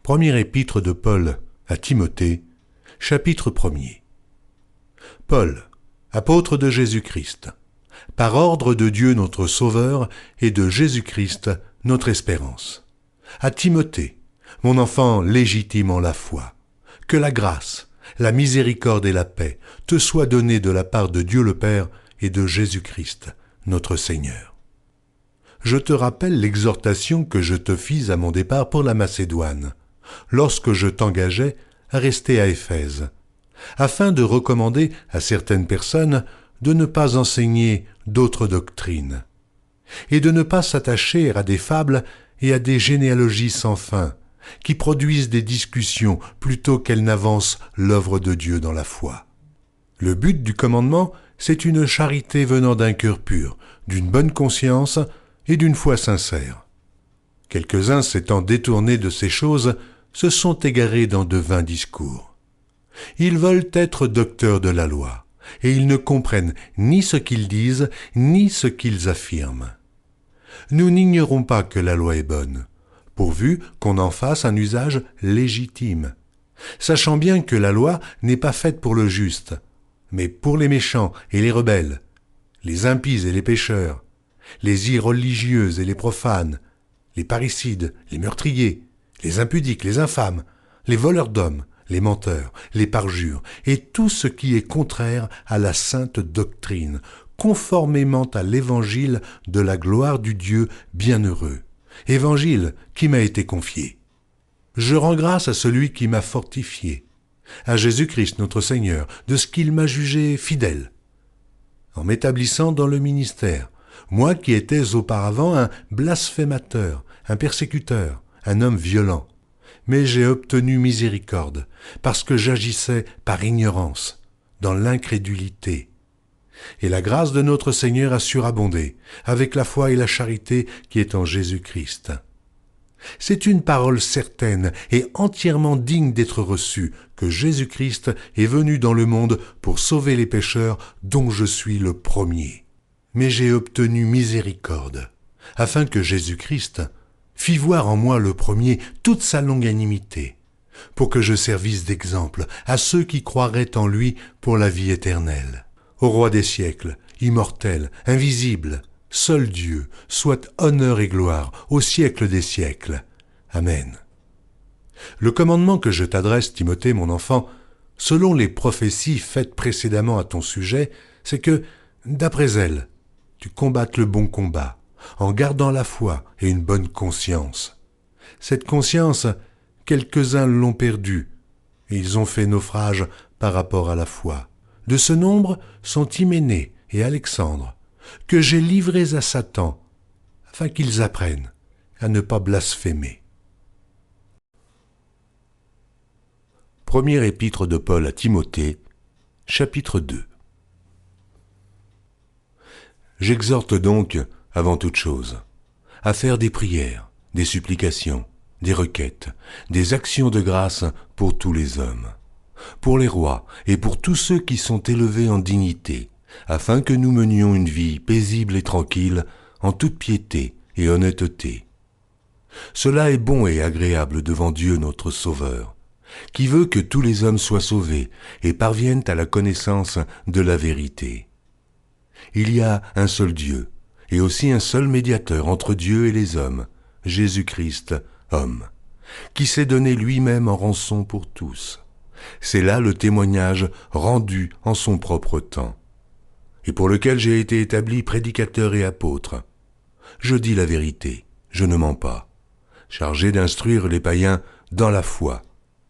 Première épître de Paul à Timothée, chapitre 1er. Paul, apôtre de Jésus-Christ, par ordre de Dieu notre Sauveur et de Jésus-Christ notre espérance. À Timothée, mon enfant légitime en la foi, que la grâce, la miséricorde et la paix te soient données de la part de Dieu le Père et de Jésus-Christ notre Seigneur. Je te rappelle l'exhortation que je te fis à mon départ pour la Macédoine, lorsque je t'engageais à rester à Éphèse, afin de recommander à certaines personnes de ne pas enseigner d'autres doctrines, et de ne pas s'attacher à des fables et à des généalogies sans fin, qui produisent des discussions plutôt qu'elles n'avancent l'œuvre de Dieu dans la foi. Le but du commandement, c'est une charité venant d'un cœur pur, d'une bonne conscience et d'une foi sincère. Quelques-uns s'étant détournés de ces choses, se sont égarés dans de vains discours. Ils veulent être docteurs de la loi, et ils ne comprennent ni ce qu'ils disent, ni ce qu'ils affirment. Nous n'ignorons pas que la loi est bonne, pourvu qu'on en fasse un usage légitime, sachant bien que la loi n'est pas faite pour le juste, mais pour les méchants et les rebelles, les impies et les pécheurs, les irreligieux et les profanes, les parricides, les meurtriers, les impudiques, les infâmes, les voleurs d'hommes, les menteurs, les parjures, et tout ce qui est contraire à la sainte doctrine, conformément à l'évangile de la gloire du Dieu bienheureux, évangile qui m'a été confié. Je rends grâce à celui qui m'a fortifié, à Jésus-Christ notre Seigneur, de ce qu'il m'a jugé fidèle, en m'établissant dans le ministère, moi qui étais auparavant un blasphémateur, un persécuteur, un homme violent, mais j'ai obtenu miséricorde, parce que j'agissais par ignorance, dans l'incrédulité. Et la grâce de notre Seigneur a surabondé, avec la foi et la charité qui est en Jésus-Christ. C'est une parole certaine et entièrement digne d'être reçue, que Jésus-Christ est venu dans le monde pour sauver les pécheurs, dont je suis le premier. Mais j'ai obtenu miséricorde, afin que Jésus-Christ fit voir en moi le premier toute sa longanimité, pour que je servisse d'exemple à ceux qui croiraient en lui pour la vie éternelle. Au roi des siècles, immortel, invisible, seul Dieu, soit honneur et gloire au siècle des siècles. Amen. Le commandement que je t'adresse, Timothée, mon enfant, selon les prophéties faites précédemment à ton sujet, c'est que, d'après elles, tu combattes le bon combat, en gardant la foi et une bonne conscience. Cette conscience, quelques-uns l'ont perdue, et ils ont fait naufrage par rapport à la foi. De ce nombre sont Hyménée et Alexandre, que j'ai livrés à Satan, afin qu'ils apprennent à ne pas blasphémer. Première épître de Paul à Timothée, chapitre 2. J'exhorte donc, avant toute chose, à faire des prières, des supplications, des requêtes, des actions de grâce pour tous les hommes, pour les rois et pour tous ceux qui sont élevés en dignité, afin que nous menions une vie paisible et tranquille, en toute piété et honnêteté. Cela est bon et agréable devant Dieu notre Sauveur, qui veut que tous les hommes soient sauvés et parviennent à la connaissance de la vérité. Il y a un seul Dieu, et aussi un seul médiateur entre Dieu et les hommes, Jésus-Christ, homme, qui s'est donné lui-même en rançon pour tous. C'est là le témoignage rendu en son propre temps, et pour lequel j'ai été établi prédicateur et apôtre. Je dis la vérité, je ne mens pas, chargé d'instruire les païens dans la foi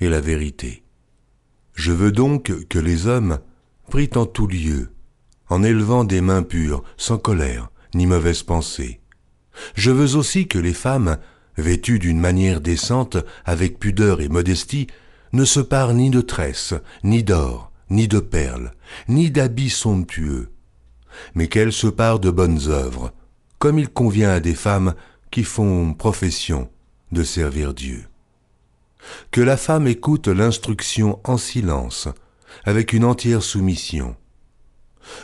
et la vérité. Je veux donc que les hommes prient en tout lieu, en élevant des mains pures, sans colère, ni mauvaise pensée. Je veux aussi que les femmes, vêtues d'une manière décente, avec pudeur et modestie, ne se parent ni de tresses, ni d'or, ni de perles, ni d'habits somptueux, mais qu'elles se parent de bonnes œuvres, comme il convient à des femmes qui font profession de servir Dieu. Que la femme écoute l'instruction en silence, avec une entière soumission.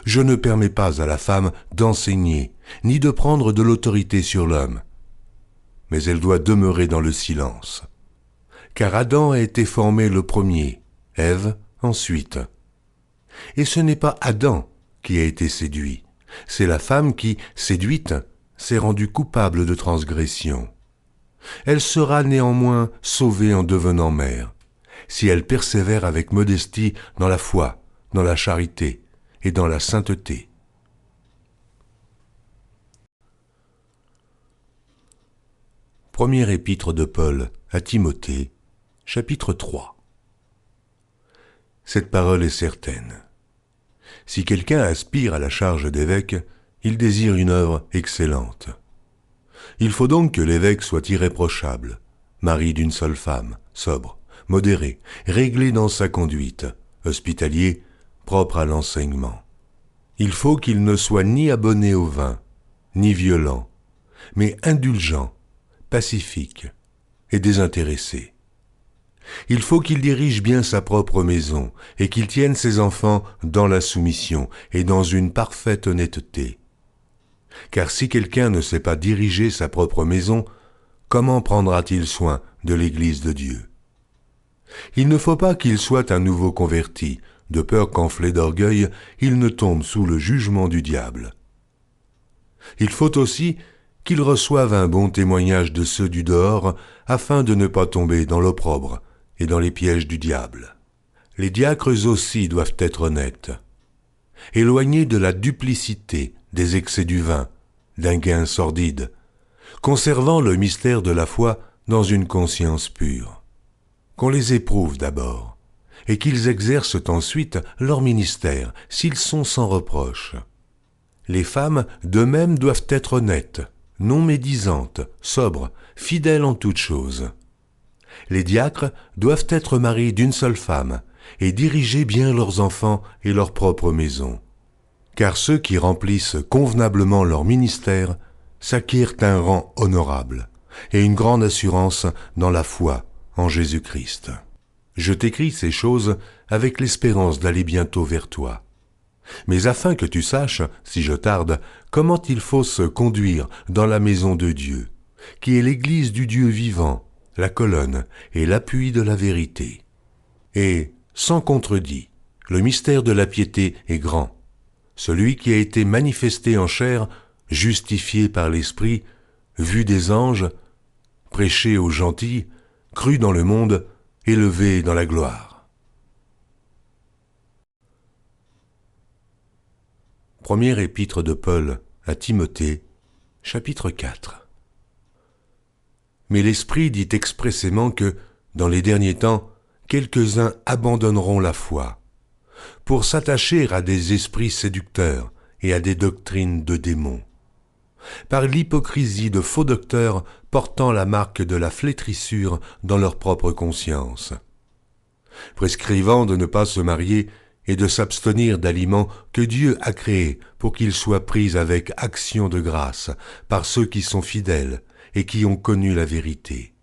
Je ne permets pas à la femme d'enseigner, ni de prendre de l'autorité sur l'homme, mais elle doit demeurer dans le silence. car Adam a été formé le premier, Ève ensuite. Et ce n'est pas Adam qui a été séduit, c'est la femme qui, séduite, s'est rendue coupable de transgression. Elle sera néanmoins sauvée en devenant mère, si elle persévère avec modestie dans la foi, dans la charité et dans la sainteté. Première épître de Paul à Timothée, chapitre 3. Cette parole est certaine. Si quelqu'un aspire à la charge d'évêque, il désire une œuvre excellente. Il faut donc que l'évêque soit irréprochable, mari d'une seule femme, sobre, modéré, réglé dans sa conduite, hospitalier, propre à l'enseignement. Il faut qu'il ne soit ni abonné au vin, ni violent, mais indulgent, pacifique et désintéressé. Il faut qu'il dirige bien sa propre maison et qu'il tienne ses enfants dans la soumission et dans une parfaite honnêteté. Car si quelqu'un ne sait pas diriger sa propre maison, comment prendra-t-il soin de l'Église de Dieu? Il ne faut pas qu'il soit un nouveau converti, de peur qu'enflé d'orgueil, il ne tombe sous le jugement du diable. Il faut aussi qu'il reçoive un bon témoignage de ceux du dehors, afin de ne pas tomber dans l'opprobre et dans les pièges du diable. Les diacres aussi doivent être honnêtes, éloignés de la duplicité, des excès du vin, d'un gain sordide, conservant le mystère de la foi dans une conscience pure. Qu'on les éprouve d'abord, et qu'ils exercent ensuite leur ministère, s'ils sont sans reproche. Les femmes, de même, doivent être honnêtes, non médisantes, sobres, fidèles en toutes choses. Les diacres doivent être mariés d'une seule femme et diriger bien leurs enfants et leur propre maison. Car ceux qui remplissent convenablement leur ministère s'acquièrent un rang honorable et une grande assurance dans la foi en Jésus-Christ. Je t'écris ces choses avec l'espérance d'aller bientôt vers toi. Mais afin que tu saches, si je tarde, comment il faut se conduire dans la maison de Dieu, qui est l'Église du Dieu vivant, la colonne et l'appui de la vérité. Et, sans contredit, le mystère de la piété est grand. Celui qui a été manifesté en chair, justifié par l'Esprit, vu des anges, prêché aux gentils, cru dans le monde, élevé dans la gloire. Première épître de Paul à Timothée, chapitre 4. Mais l'Esprit dit expressément que, dans les derniers temps, quelques-uns abandonneront la foi, pour s'attacher à des esprits séducteurs et à des doctrines de démons, par l'hypocrisie de faux docteurs portant la marque de la flétrissure dans leur propre conscience, prescrivant de ne pas se marier et de s'abstenir d'aliments que Dieu a créés pour qu'ils soient pris avec action de grâce par ceux qui sont fidèles et qui ont connu la vérité.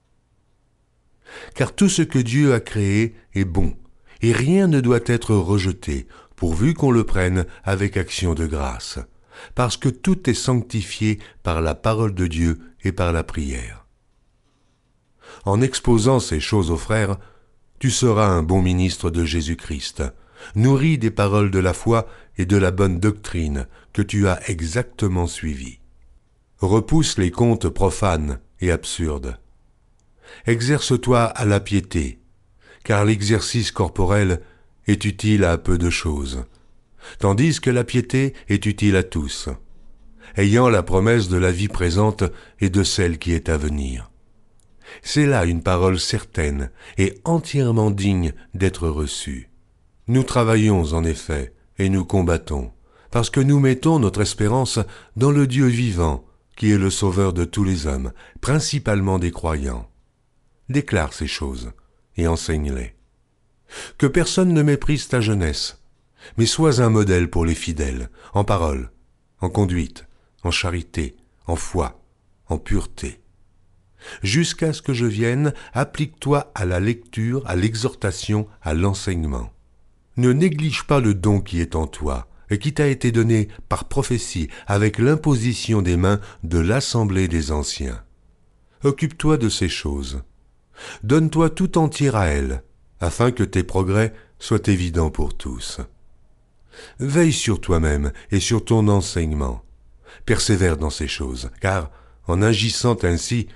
Car tout ce que Dieu a créé est bon, et rien ne doit être rejeté, pourvu qu'on le prenne avec action de grâce, parce que tout est sanctifié par la parole de Dieu et par la prière. En exposant ces choses aux frères, tu seras un bon ministre de Jésus-Christ, nourri des paroles de la foi et de la bonne doctrine que tu as exactement suivies. Repousse les contes profanes et absurdes. Exerce-toi à la piété, car l'exercice corporel est utile à peu de choses, tandis que la piété est utile à tous, ayant la promesse de la vie présente et de celle qui est à venir. C'est là une parole certaine et entièrement digne d'être reçue. Nous travaillons en effet et nous combattons, parce que nous mettons notre espérance dans le Dieu vivant, qui est le sauveur de tous les hommes, principalement des croyants. Déclare ces choses et enseigne-les. Que personne ne méprise ta jeunesse, mais sois un modèle pour les fidèles, en parole, en conduite, en charité, en foi, en pureté. Jusqu'à ce que je vienne, applique-toi à la lecture, à l'exhortation, à l'enseignement. Ne néglige pas le don qui est en toi, et qui t'a été donné par prophétie avec l'imposition des mains de l'assemblée des anciens. Occupe-toi de ces choses. Donne-toi tout entier à elle, afin que tes progrès soient évidents pour tous. Veille sur toi-même et sur ton enseignement. Persévère dans ces choses, car en agissant ainsi,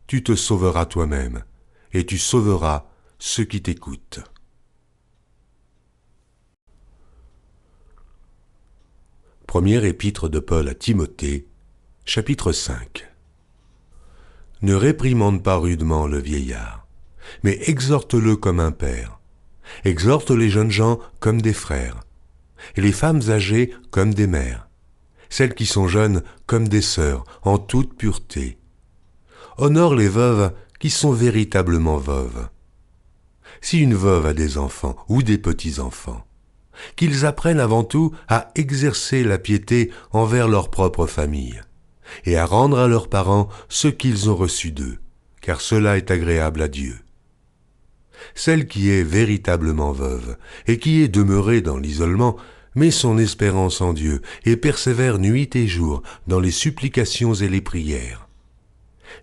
tu te sauveras toi-même, et tu sauveras ceux qui t'écoutent. Première épître de Paul à Timothée, chapitre 5. Ne réprimande pas rudement le vieillard, mais exhorte-le comme un père. Exhorte les jeunes gens comme des frères, et les femmes âgées comme des mères, celles qui sont jeunes comme des sœurs, en toute pureté. Honore les veuves qui sont véritablement veuves. Si une veuve a des enfants ou des petits-enfants, qu'ils apprennent avant tout à exercer la piété envers leur propre famille, et à rendre à leurs parents ce qu'ils ont reçu d'eux, car cela est agréable à Dieu. Celle qui est véritablement veuve, et qui est demeurée dans l'isolement, met son espérance en Dieu, et persévère nuit et jour dans les supplications et les prières.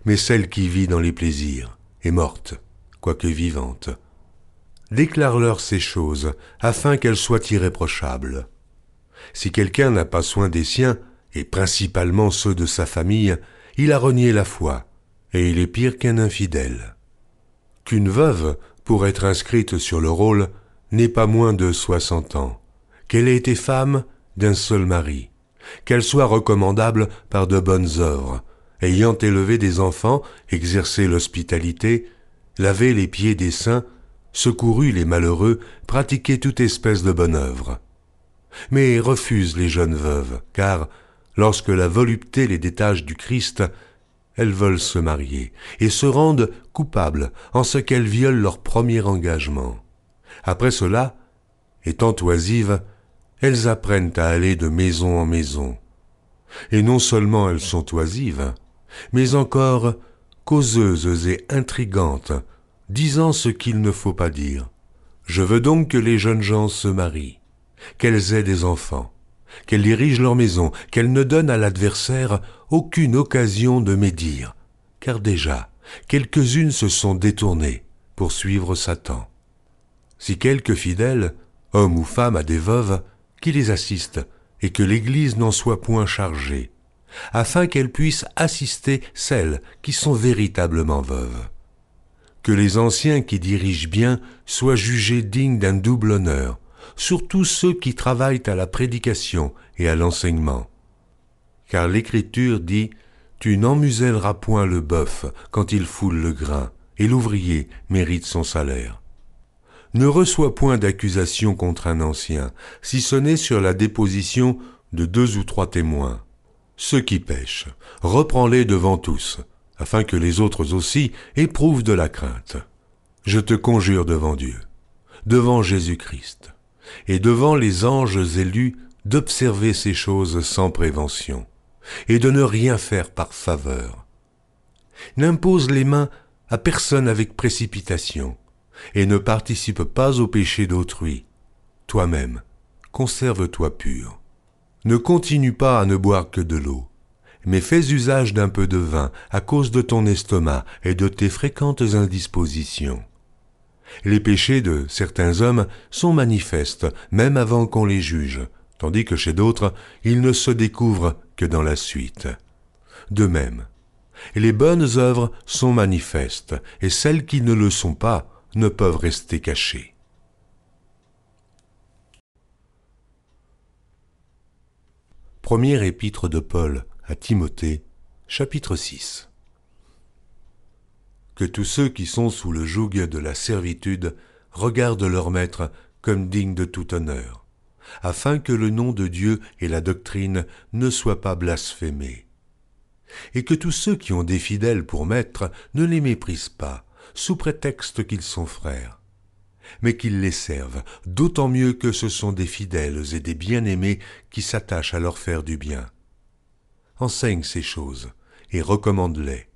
Mais celle qui vit dans les plaisirs est morte, quoique vivante. Déclare-leur ces choses, afin qu'elles soient irréprochables. Si quelqu'un n'a pas soin des siens, et principalement ceux de sa famille, il a renié la foi, et il est pire qu'un infidèle. Qu'une veuve, pour être inscrite sur le rôle, n'ait pas moins de 60 ans, qu'elle ait été femme d'un seul mari, qu'elle soit recommandable par de bonnes œuvres, ayant élevé des enfants, exercé l'hospitalité, lavé les pieds des saints, secouru les malheureux, pratiqué toute espèce de bonne œuvre. Mais refuse les jeunes veuves, car, lorsque la volupté les détache du Christ, elles veulent se marier, et se rendent coupables en ce qu'elles violent leur premier engagement. Après cela, étant oisives, elles apprennent à aller de maison en maison. Et non seulement elles sont oisives, mais encore causeuses et intrigantes, disant ce qu'il ne faut pas dire. Je veux donc que les jeunes gens se marient, qu'elles aient des enfants, qu'elles dirigent leur maison, qu'elles ne donnent à l'adversaire aucune occasion de médire, car déjà, quelques-unes se sont détournées pour suivre Satan. Si quelque fidèle, homme ou femme, a des veuves, qui les assiste, et que l'Église n'en soit point chargée, afin qu'elle puisse assister celles qui sont véritablement veuves. Que les anciens qui dirigent bien soient jugés dignes d'un double honneur, surtout ceux qui travaillent à la prédication et à l'enseignement. Car l'Écriture dit « Tu n'emmuselleras point le bœuf quand il foule le grain, et l'ouvrier mérite son salaire. » Ne reçois point d'accusation contre un ancien, si ce n'est sur la déposition de 2 ou 3 témoins. Ceux qui pêchent, reprends-les devant tous, afin que les autres aussi éprouvent de la crainte. Je te conjure devant Dieu, devant Jésus-Christ, et devant les anges élus d'observer ces choses sans prévention, et de ne rien faire par faveur. N'impose les mains à personne avec précipitation, et ne participe pas au péché d'autrui. Toi-même, conserve-toi pur. Ne continue pas à ne boire que de l'eau, mais fais usage d'un peu de vin à cause de ton estomac et de tes fréquentes indispositions. Les péchés de certains hommes sont manifestes, même avant qu'on les juge, tandis que chez d'autres, ils ne se découvrent que dans la suite. De même, les bonnes œuvres sont manifestes, et celles qui ne le sont pas ne peuvent rester cachées. Première épître de Paul à Timothée, chapitre 6. Que tous ceux qui sont sous le joug de la servitude regardent leur maître comme digne de tout honneur, afin que le nom de Dieu et la doctrine ne soient pas blasphémés. Et que tous ceux qui ont des fidèles pour maîtres ne les méprisent pas, sous prétexte qu'ils sont frères, mais qu'ils les servent, d'autant mieux que ce sont des fidèles et des bien-aimés qui s'attachent à leur faire du bien. Enseigne ces choses et recommande-les.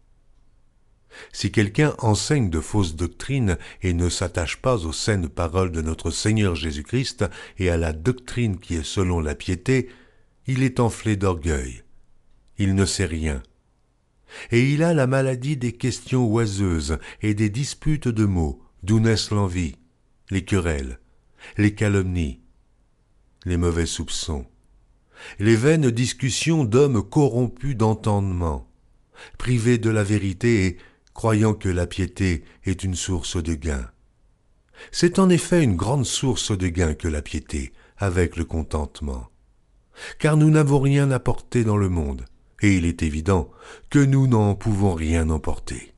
Si quelqu'un enseigne de fausses doctrines et ne s'attache pas aux saines paroles de notre Seigneur Jésus-Christ et à la doctrine qui est selon la piété, il est enflé d'orgueil. Il ne sait rien. et il a la maladie des questions oiseuses et des disputes de mots, d'où naissent l'envie, les querelles, les calomnies, les mauvais soupçons, les vaines discussions d'hommes corrompus d'entendement, privés de la vérité et croyant que la piété est une source de gain. C'est en effet une grande source de gain que la piété, avec le contentement. Car nous n'avons rien apporté dans le monde, et il est évident que nous n'en pouvons rien emporter.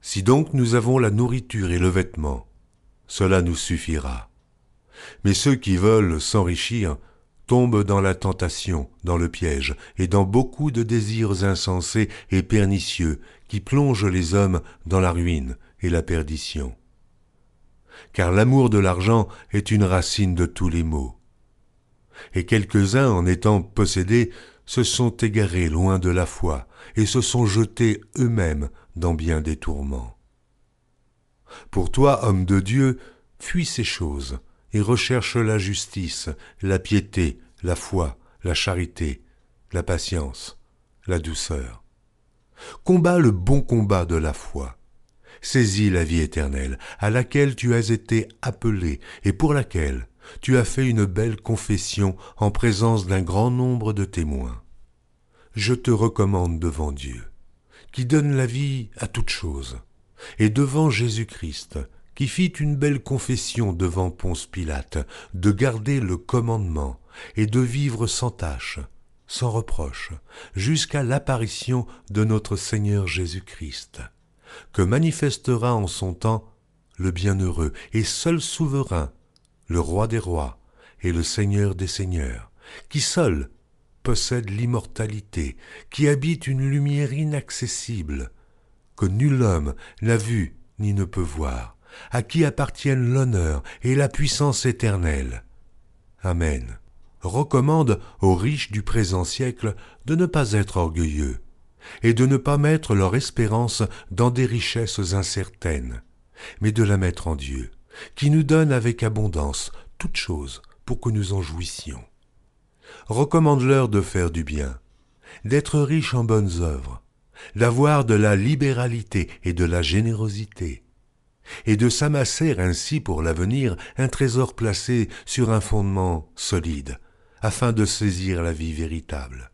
Si donc nous avons la nourriture et le vêtement, cela nous suffira. Mais ceux qui veulent s'enrichir tombent dans la tentation, dans le piège, et dans beaucoup de désirs insensés et pernicieux qui plongent les hommes dans la ruine et la perdition. Car l'amour de l'argent est une racine de tous les maux. Et quelques-uns, en étant possédés, se sont égarés loin de la foi et se sont jetés eux-mêmes dans bien des tourments. Pour toi, homme de Dieu, fuis ces choses et recherche la justice, la piété, la foi, la charité, la patience, la douceur. Combat le bon combat de la foi. Saisis la vie éternelle, à laquelle tu as été appelé et pour laquelle tu as fait une belle confession en présence d'un grand nombre de témoins. Je te recommande devant Dieu, qui donne la vie à toute chose, et devant Jésus-Christ, qui fit une belle confession devant Ponce Pilate, de garder le commandement et de vivre sans tache, sans reproche, jusqu'à l'apparition de notre Seigneur Jésus-Christ, que manifestera en son temps le bienheureux et seul souverain, le roi des rois et le Seigneur des seigneurs, qui seul possède l'immortalité, qui habite une lumière inaccessible, que nul homme n'a vue ni ne peut voir, à qui appartiennent l'honneur et la puissance éternelle. Amen. Recommande aux riches du présent siècle de ne pas être orgueilleux et de ne pas mettre leur espérance dans des richesses incertaines, mais de la mettre en Dieu, qui nous donne avec abondance toutes choses pour que nous en jouissions. Recommande-leur de faire du bien, d'être riches en bonnes œuvres, d'avoir de la libéralité et de la générosité, et de s'amasser ainsi pour l'avenir un trésor placé sur un fondement solide, afin de saisir la vie véritable.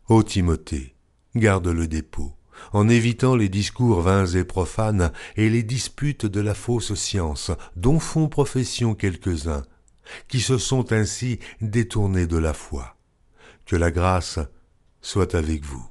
Ô Timothée, garde le dépôt, en évitant les discours vains et profanes et les disputes de la fausse science dont font profession quelques-uns, qui se sont ainsi détournés de la foi. Que la grâce soit avec vous.